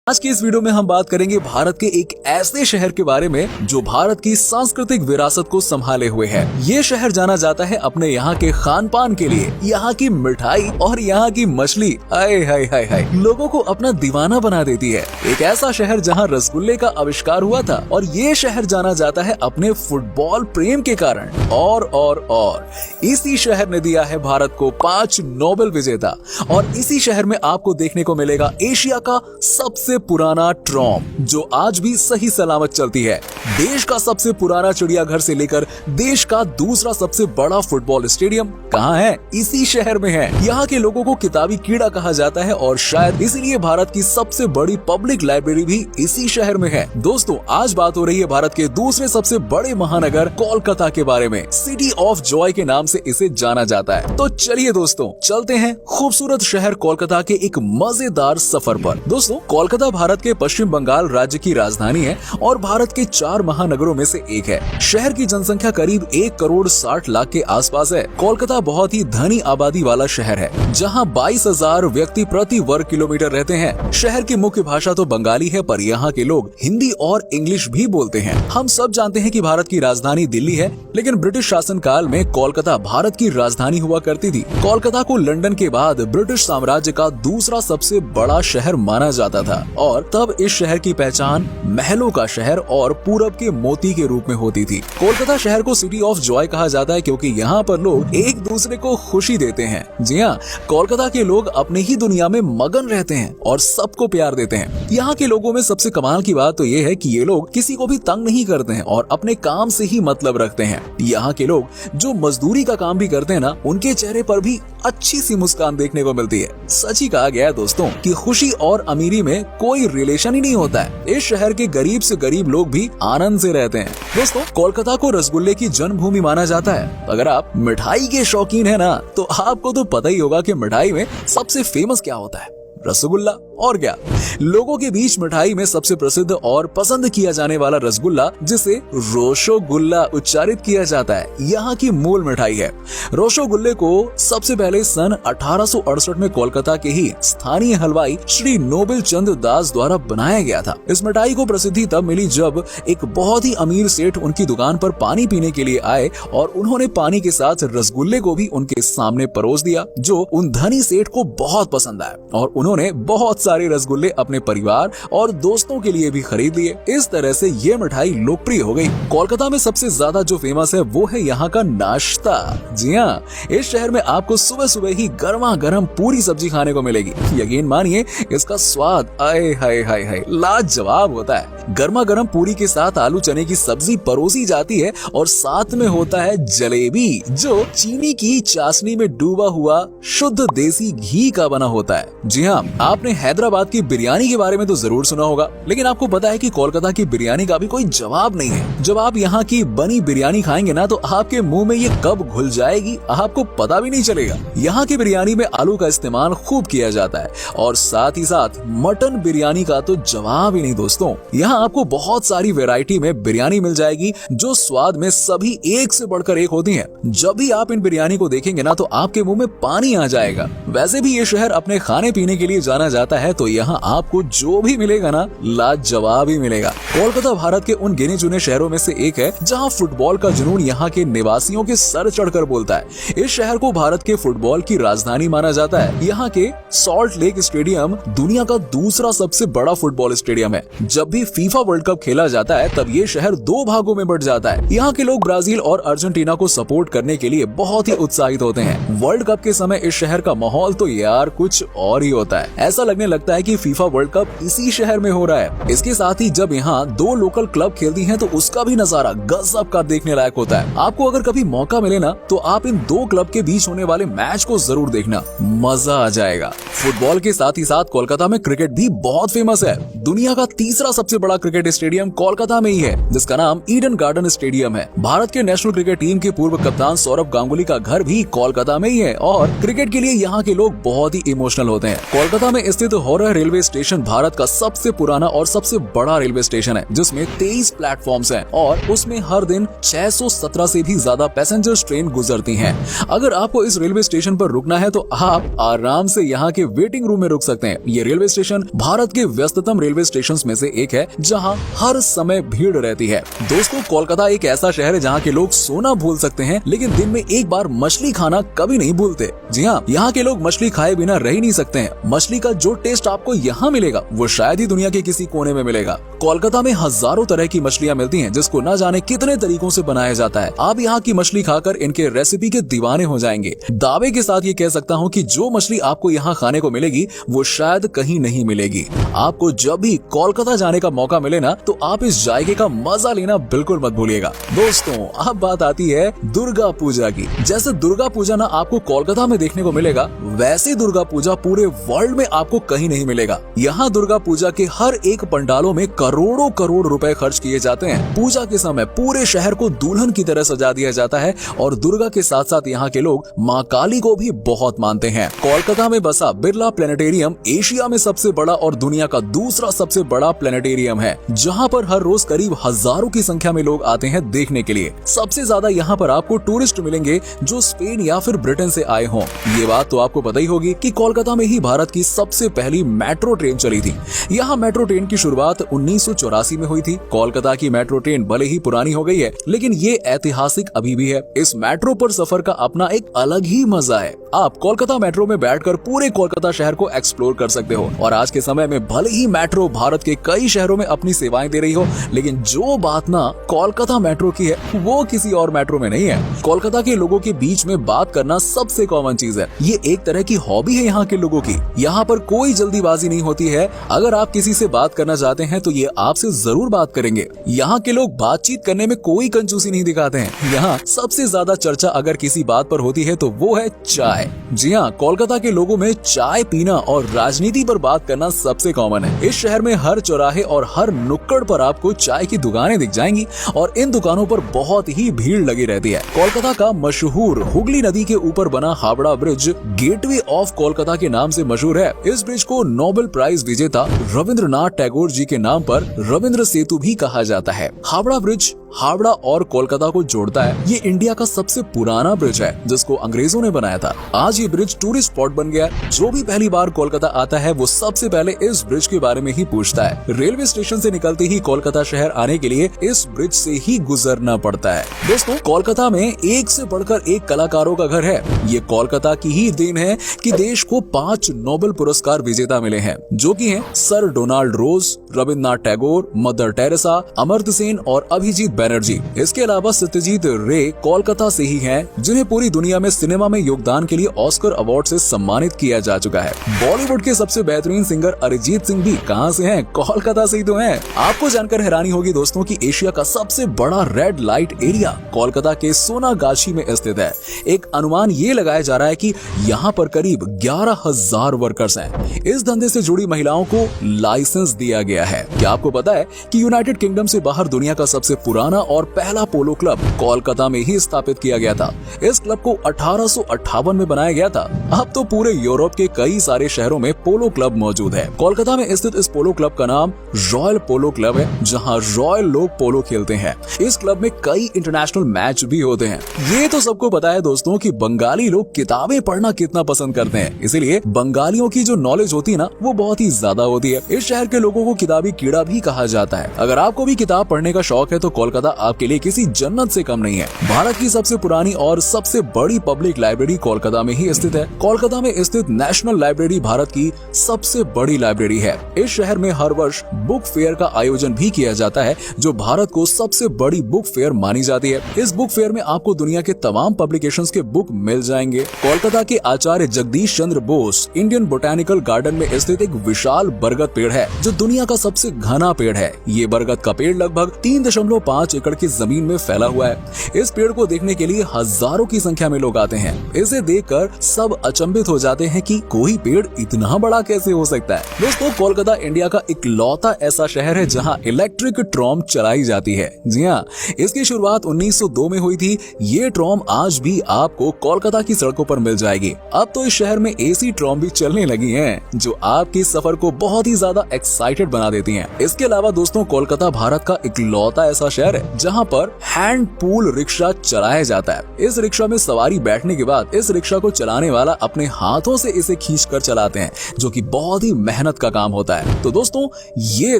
आज की इस वीडियो में हम बात करेंगे भारत के एक ऐसे शहर के बारे में जो भारत की सांस्कृतिक विरासत को संभाले हुए है। ये शहर जाना जाता है अपने यहाँ के खान पान के लिए, यहाँ की मिठाई और यहाँ की मछली हाय हाय हाय हाय लोगों को अपना दीवाना बना देती है। एक ऐसा शहर जहाँ रसगुल्ले का आविष्कार हुआ था और ये शहर जाना जाता है अपने फुटबॉल प्रेम के कारण। और इसी शहर ने दिया है भारत को 5 नोबेल विजेता और इसी शहर में आपको देखने को मिलेगा एशिया का सबसे पुराना ट्रॉम जो आज भी सही सलामत चलती है। देश का सबसे पुराना चिड़ियाघर से लेकर देश का दूसरा सबसे बड़ा फुटबॉल स्टेडियम कहाँ है? इसी शहर में है। यहाँ के लोगों को किताबी कीड़ा कहा जाता है और शायद इसीलिए भारत की सबसे बड़ी पब्लिक लाइब्रेरी भी इसी शहर में है। दोस्तों, आज बात हो रही है भारत के दूसरे सबसे बड़े महानगर कोलकाता के बारे में। सिटी ऑफ जॉय के नाम से इसे जाना जाता है। तो चलिए दोस्तों, चलते हैं खूबसूरत शहर कोलकाता के एक मजेदार सफर पर। दोस्तों, कोलकाता भारत के पश्चिम बंगाल राज्य की राजधानी है और भारत के 4 महानगरों में से एक है। शहर की जनसंख्या करीब 1 करोड़ 60 लाख के आसपास है। कोलकाता बहुत ही धनी आबादी वाला शहर है जहां 22,000 व्यक्ति प्रति वर्ग किलोमीटर रहते हैं। शहर की मुख्य भाषा तो बंगाली है, पर यहाँ के लोग हिंदी और इंग्लिश भी बोलते हैं। हम सब जानते हैं कि भारत की राजधानी दिल्ली है, लेकिन ब्रिटिश शासन काल में कोलकाता भारत की राजधानी हुआ करती थी। कोलकाता को लंदन के बाद ब्रिटिश साम्राज्य का दूसरा सबसे बड़ा शहर माना जाता था और तब इस शहर की पहचान महलों का शहर और पूरब के मोती के रूप में होती थी। कोलकाता शहर को सिटी ऑफ जॉय कहा जाता है क्योंकि यहाँ पर लोग एक दूसरे को खुशी देते हैं। जी हाँ, कोलकाता के लोग अपने ही दुनिया में मगन रहते हैं और सबको प्यार देते हैं। यहाँ के लोगों में सबसे कमाल की बात तो ये है कि ये लोग किसी को भी तंग नहीं करते हैं और अपने काम से ही मतलब रखते हैं। यहाँ के लोग जो मजदूरी का काम भी करते हैं ना, उनके चेहरे पर भी अच्छी सी मुस्कान देखने को मिलती है। सच ही कहा गया है दोस्तों कि खुशी और अमीरी में कोई रिलेशन ही नहीं होता है। इस शहर के गरीब से गरीब लोग भी आनंद से रहते हैं। दोस्तों, कोलकाता को रसगुल्ले की जन्मभूमि माना जाता है। अगर आप मिठाई के शौकीन है ना, तो आपको तो पता ही होगा कि मिठाई में सबसे फेमस क्या होता है? रसगुल्ला। और क्या, लोगों के बीच मिठाई में सबसे प्रसिद्ध और पसंद किया जाने वाला रसगुल्ला, जिसे रोशोगुल्ला उच्चारित किया जाता है, यहाँ की मूल मिठाई है। रोशोगुल्ले को सबसे पहले सन 1868 में कोलकाता के ही स्थानीय हलवाई श्री नोबेल चंद दास द्वारा बनाया गया था। इस मिठाई को प्रसिद्धि तब मिली जब एक बहुत ही अमीर सेठ उनकी दुकान पर पानी पीने के लिए आए और उन्होंने पानी के साथ रसगुल्ले को भी उनके सामने परोस दिया, जो उन धनी सेठ को बहुत पसंद आया और उन्होंने बहुत सारे रसगुल्ले अपने परिवार और दोस्तों के लिए भी खरीद लिए। इस तरह से ये मिठाई लोकप्रिय हो गई। कोलकाता में सबसे ज्यादा जो फेमस है वो है यहाँ का नाश्ता। जी हाँ, इस शहर में आपको सुबह सुबह ही गर्मा गर्म पूरी सब्जी खाने को मिलेगी। यकीन मानिए, इसका स्वाद आए हाय हाय हाय लाजवाब होता है। गर्मा गर्म पूरी के साथ आलू चने की सब्जी परोसी जाती है और साथ में होता है जलेबी, जो चीनी की चाशनी में डूबा हुआ शुद्ध देसी घी का बना होता है। जी हाँ, आपने हैदराबाद की बिरयानी के बारे में तो जरूर सुना होगा, लेकिन आपको पता है कि कोलकाता की बिरयानी का भी कोई जवाब नहीं है। जब आप यहाँ की बनी बिरयानी खाएंगे ना, तो आपके मुंह में ये कब घुल जाएगी आपको पता भी नहीं चलेगा। यहाँ की बिरयानी में आलू का इस्तेमाल खूब किया जाता है और साथ ही साथ मटन बिरयानी का तो जवाब ही नहीं दोस्तों। यहाँ आपको बहुत सारी वैरायटी में बिरयानी मिल जाएगी जो स्वाद में सभी एक से बढ़कर एक होती है। जब भी आप इन बिरयानी को देखेंगे ना, तो आपके मुंह में पानी आ जाएगा। वैसे भी ये शहर अपने खाने पीने के लिए जाना जाता है, तो यहाँ आपको जो भी मिलेगा ना, लाजवाब ही मिलेगा। कोलकाता भारत के उन गिने चुने शहरों में से एक है जहाँ फुटबॉल का जुनून यहाँ के निवासियों के सर चढ़कर बोलता है। इस शहर को भारत के फुटबॉल की राजधानी माना जाता है। यहाँ के सॉल्ट लेक स्टेडियम दुनिया का दूसरा सबसे बड़ा फुटबॉल स्टेडियम है। जब भी फीफा वर्ल्ड कप खेला जाता है, तब ये शहर 2 भागों में बंट जाता है। यहाँ के लोग ब्राजील और अर्जेंटीना को सपोर्ट करने के लिए बहुत ही उत्साहित होते हैं। वर्ल्ड कप के समय इस शहर का माहौल तो यार कुछ और ही होता है। ऐसा लगने लगता है कि फीफा वर्ल्ड कप इसी शहर में हो रहा है। इसके साथ ही जब यहाँ 2 लोकल क्लब खेलती हैं, तो उसका भी नजारा गजब का देखने लायक होता है। आपको अगर कभी मौका मिले ना, तो आप इन 2 क्लब के बीच होने वाले मैच को जरूर देखना, मजा आ जाएगा। फुटबॉल के साथ ही साथ कोलकाता में क्रिकेट भी बहुत फेमस है। दुनिया का तीसरा सबसे बड़ा क्रिकेट स्टेडियम कोलकाता में ही है, जिसका नाम ईडन गार्डन स्टेडियम है। भारत के नेशनल क्रिकेट टीम के पूर्व कप्तान सौरभ गांगुली का घर भी कोलकाता में ही है और क्रिकेट के लिए यहाँ के लोग बहुत ही इमोशनल होते हैं। कोलकाता में स्थित हावड़ा रेलवे स्टेशन भारत का सबसे पुराना और सबसे बड़ा रेलवे स्टेशन है, जिसमें 23 प्लेटफॉर्म्स हैं और उसमें हर दिन 617 से भी ज्यादा पैसेंजर्स ट्रेन गुजरती हैं। अगर आपको इस रेलवे स्टेशन पर रुकना है तो आप आराम से यहाँ के वेटिंग रूम में रुक सकते हैं। ये रेलवे स्टेशन भारत के व्यस्ततम रेलवे स्टेशंस में से एक है, जहाँ हर समय भीड़ रहती है। दोस्तों, कोलकाता एक ऐसा शहर है जहाँ के लोग सोना भूल सकते हैं, लेकिन दिन में एक बार मछली खाना कभी नहीं भूलते। जी हाँ, यहाँ के लोग मछली खाए बिना रह ही नहीं सकते हैं। मछली का जो टेस्ट आपको यहाँ मिलेगा वो शायद ही दुनिया के किसी कोने में मिलेगा। कोलकाता में हजारों तरह की मछलियाँ मिलती हैं, जिसको न जाने कितने तरीकों से बनाया जाता है। आप यहाँ की मछली खाकर इनके रेसिपी के दीवाने हो जाएंगे। दावे के साथ ये कह सकता हूँ कि जो मछली आपको यहाँ खाने को मिलेगी वो शायद कहीं नहीं मिलेगी। आपको जब भी कोलकाता जाने का मौका मिले ना, तो आप इस जायके का मजा लेना बिल्कुल मत भूलिएगा। दोस्तों, अब बात आती है दुर्गा पूजा की। जैसे दुर्गा पूजा ना आपको कोलकाता में देखने को मिलेगा, वैसे दुर्गा पूजा पूरे वर्ल्ड में आपको कहीं नहीं मिलेगा। यहाँ दुर्गा पूजा के हर एक पंडालों में करोड़ों करोड़ रुपए खर्च किए जाते हैं। पूजा के समय पूरे शहर को दुल्हन की तरह सजा दिया जाता है और दुर्गा के साथ साथ यहाँ के लोग माँ काली को भी बहुत मानते हैं। कोलकाता में बसा बिरला प्लेनेटेरियम एशिया में सबसे बड़ा और दुनिया का दूसरा सबसे बड़ा प्लेनेटेरियम है, जहाँ पर हर रोज करीब हजारों की संख्या में लोग आते हैं देखने के लिए। सबसे ज्यादा यहाँ पर आपको टूरिस्ट मिलेंगे जो स्पेन या फिर ब्रिटेन से आए हों। ये बात तो आपको पता ही होगी कि कोलकाता में ही भारत की सबसे पहली मेट्रो ट्रेन चली थी। यहाँ मेट्रो ट्रेन की शुरुआत 1984 में हुई थी। कोलकाता की मेट्रो ट्रेन भले ही पुरानी हो गई है, लेकिन ये ऐतिहासिक अभी भी है। इस मेट्रो पर सफर का अपना एक अलग ही मजा है। आप कोलकाता मेट्रो में बैठकर पूरे कोलकाता शहर को एक्सप्लोर कर सकते हो। और आज के समय में भले ही मेट्रो भारत के कई शहरों में अपनी सेवाएं दे रही हो, लेकिन जो बात ना कोलकाता मेट्रो की है वो किसी और मेट्रो में नहीं है। कोलकाता के लोगों के बीच में बात करना सबसे कॉमन चीज है। ये एक तरह की हॉबी है यहाँ के लोगों की। यहाँ पर कोई जल्दीबाजी नहीं होती है। अगर आप किसी से बात करना चाहते हैं तो ये आपसे जरूर बात करेंगे। यहाँ के लोग बातचीत करने में कोई कंजूसी नहीं दिखाते हैं। यहाँ सबसे ज्यादा चर्चा अगर किसी बात पर होती है तो वो है चाय। जी हाँ, कोलकाता के लोगों में चाय पीना और राजनीति पर बात करना सबसे कॉमन है। इस शहर में हर चौराहे और हर नुक्कड़ पर आपको चाय की दुकानें दिख जाएंगी और इन दुकानों पर बहुत ही भीड़ लगी रहती है। कोलकाता का मशहूर हुगली नदी के ऊपर बना Howrah bridge gateway of Kolkata के नाम से मशहूर है। इस ब्रिज को नोबेल प्राइज विजेता रविंद्रनाथ टैगोर जी के नाम पर रविंद्र सेतु भी कहा जाता है। हावड़ा ब्रिज हावड़ा और कोलकाता को जोड़ता है। ये इंडिया का सबसे पुराना ब्रिज है, जिसको अंग्रेजों ने बनाया था। आज ये ब्रिज टूरिस्ट स्पॉट बन गया। जो भी पहली बार कोलकाता आता है वो सबसे पहले इस ब्रिज के बारे में ही पूछता है। रेलवे स्टेशन से निकलते ही कोलकाता शहर आने के लिए इस ब्रिज से ही गुजरना पड़ता है। दोस्तों, कोलकाता में एक से बढ़कर एक कलाकारों का घर है। ये कोलकाता की ही देन है कि देश को 5 नोबेल पुरस्कार विजेता मिले हैं, जो कि हैं सर डोनाल्ड रोज, रविन्द्रनाथ टैगोर, मदर टेरेसा, अमर्त्य सेन और अभिजीत बैनर्जी। इसके अलावा सत्यजीत रे कोलकाता से ही हैं, जिन्हें पूरी दुनिया में सिनेमा में योगदान के लिए ऑस्कर अवार्ड से सम्मानित किया जा चुका है। बॉलीवुड के सबसे बेहतरीन सिंगर अरिजीत सिंह भी कहां से हैं? कोलकाता से ही तो हैं। आपको जानकर हैरानी होगी दोस्तों कि एशिया का सबसे बड़ा रेड लाइट एरिया कोलकाता के सोनागाछी में स्थित है। एक अनुमान ये लगाया जा रहा है कि यहाँ पर करीब 11,000 वर्कर्स हैं। इस धंधे से जुड़ी महिलाओं को लाइसेंस दिया गया है। क्या आपको पता है कि यूनाइटेड किंगडम से बाहर दुनिया का सबसे पुराना और पहला पोलो क्लब कोलकाता में ही स्थापित किया गया था। इस क्लब को 1858 में बनाया गया था। अब तो पूरे यूरोप के कई सारे शहरों में पोलो क्लब मौजूद है। कोलकाता में स्थित इस पोलो क्लब का नाम रॉयल पोलो क्लब है, जहां रॉयल लोग पोलो खेलते हैं। इस क्लब में कई इंटरनेशनल मैच भी होते हैं। ये तो सबको पता है दोस्तों कि बंगाली लोग किताबें पढ़ना कितना पसंद करते हैं, इसीलिए बंगालियों की जो नॉलेज होती है ना, वो बहुत ही ज्यादा होती है। इस शहर के लोगों को किताबी कीड़ा भी कहा जाता है। अगर आपको भी किताब पढ़ने का शौक है तो कोलकाता आपके लिए किसी जन्नत से कम नहीं है। भारत की सबसे पुरानी और सबसे बड़ी पब्लिक लाइब्रेरी कोलकाता में ही स्थित है। कोलकाता में स्थित नेशनल लाइब्रेरी भारत की सबसे बड़ी लाइब्रेरी है। इस शहर में हर वर्ष बुक फेयर का आयोजन भी किया जाता है, जो भारत को सबसे बड़ी बुक फेयर मानी जाती है। इस बुक फेयर में आपको दुनिया के तमाम पब्लिकेशंस के बुक मिल जाएंगे। कोलकाता के आचार्य Jagdish Chandra Bose Indian botanical garden में स्थित एक विशाल बरगद पेड़ है, जो दुनिया का सबसे घना पेड़ है। ये बरगद का पेड़ लगभग 3.5 5 एकड़ की जमीन में फैला हुआ है। इस पेड़ को देखने के लिए हजारों की संख्या में लोग आते हैं। इसे देखकर सब अचंभित हो जाते हैं कि कोई पेड़ इतना बड़ा कैसे हो सकता है। दोस्तों, कोलकाता इंडिया का इकलौता ऐसा शहर है जहां इलेक्ट्रिक ट्रॉम चलाई जाती है। जी हाँ, इसकी शुरुआत 1902 में हुई थी। ये ट्रॉम आज भी आपको कोलकाता की सड़कों पर मिल जाएगी। अब तो इस शहर में एसी ट्रॉम भी चलने लगी हैं, जो आपकी सफर को बहुत ही ज्यादा एक्साइटेड बना देती हैं। इसके अलावा दोस्तों, कोलकाता भारत का इकलौता ऐसा शहर है जहां पर हैंड पूल रिक्शा चलाया जाता है। इस रिक्शा में सवारी बैठने के बाद इस रिक्शा को चलाने वाला अपने हाथों से इसे खींचकर चलाते हैं, जो कि बहुत ही मेहनत का काम होता है। तो दोस्तों, ये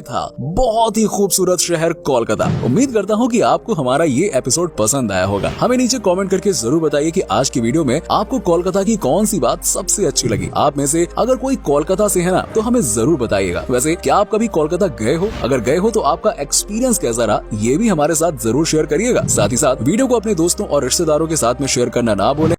था बहुत ही खूबसूरत शहर कोलकाता। उम्मीद करता हूँ कि आपको हमारा ये एपिसोड पसंद आया होगा। हमें नीचे कमेंट करके जरूर बताइए कि आज की वीडियो में आपको कोलकाता की कौन सी बात सबसे अच्छी लगी। आप में से अगर कोई कोलकाता से है ना, तो हमें जरूर बताइएगा। वैसे क्या आप कभी कोलकाता गए हो? अगर गए हो तो आपका एक्सपीरियंस कैसा रहा, ये भी हमारे साथ जरूर शेयर करिएगा। साथ ही साथ वीडियो को अपने दोस्तों और रिश्तेदारों के साथ में शेयर करना ना भूलें।